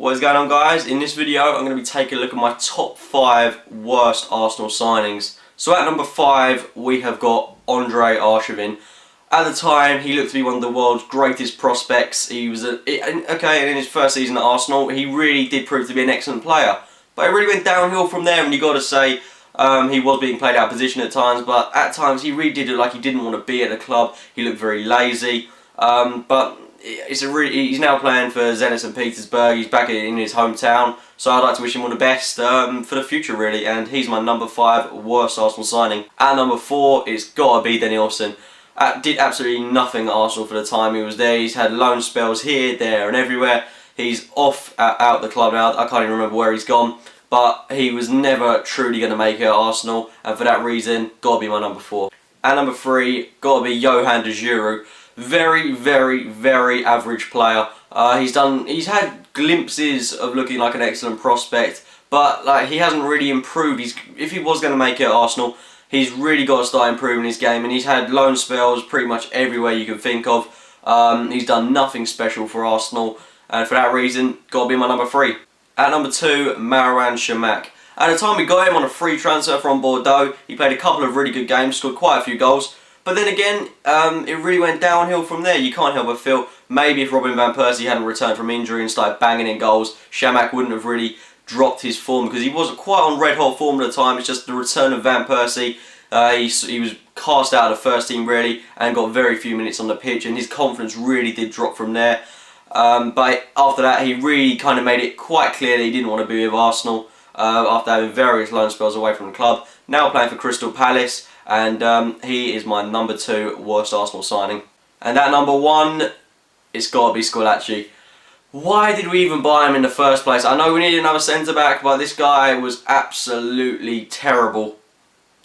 What is going on, guys? In this video I'm going to be taking a look at my top 5 worst Arsenal signings. So at number 5 we have got Andrei Arshavin. At the time he looked to be one of the world's greatest prospects. He was and in his first season at Arsenal he really did prove to be an excellent player. But it really went downhill from there, and you got to say he was being played out of position at times, but at times he really did look like he didn't want to be at the club. He looked very lazy, but he's now playing for Zenit St. Petersburg. He's back in his hometown, so I'd like to wish him all the best for the future, really. And he's my number 5 worst Arsenal signing. At number 4, it's got to be Danny Olsen. Did absolutely nothing at Arsenal for the time he was there. He's had loan spells here, there, and everywhere. He's out the club now. I can't even remember where he's gone. But he was never truly going to make it at Arsenal, and for that reason, got to be my number 4. At number 3, got to be Johan de Giroud. Very, very, very average player. He's had glimpses of looking like an excellent prospect, but he hasn't really improved. If he was going to make it at Arsenal, he's really got to start improving his game, and he's had loan spells pretty much everywhere you can think of. He's done nothing special for Arsenal, and for that reason, got to be my number 3. At number 2, Marouane Chamakh. At the time we got him on a free transfer from Bordeaux. He played a couple of really good games, scored quite a few goals. But then again, it really went downhill from there. You can't help but feel maybe if Robin Van Persie hadn't returned from injury and started banging in goals, Chamakh wouldn't have really dropped his form, because he wasn't quite on red hot form at the time. It's just the return of Van Persie. He was cast out of the first team really and got very few minutes on the pitch, and his confidence really did drop from there. But after that, he really kind of made it quite clear that he didn't want to be with Arsenal after having various loan spells away from the club. Now playing for Crystal Palace, and he is my number 2 worst Arsenal signing. And at number 1, it's got to be Squillaci. Why did we even buy him in the first place? I know we needed another centre-back, but this guy was absolutely terrible.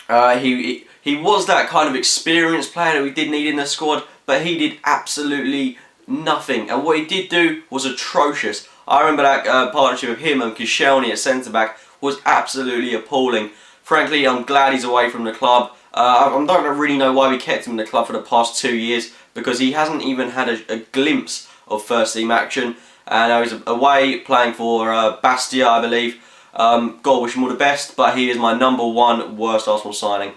He was that kind of experienced player that we did need in the squad, but he did absolutely nothing. And what he did do was atrocious. I remember that partnership of him and Koscielny at centre-back was absolutely appalling. Frankly, I'm glad he's away from the club. I don't really know why we kept him in the club for the past 2 years, because he hasn't even had a glimpse of first team action. And he's away playing for Bastia, I believe. God wish him all the best, but he is my number 1 worst Arsenal signing.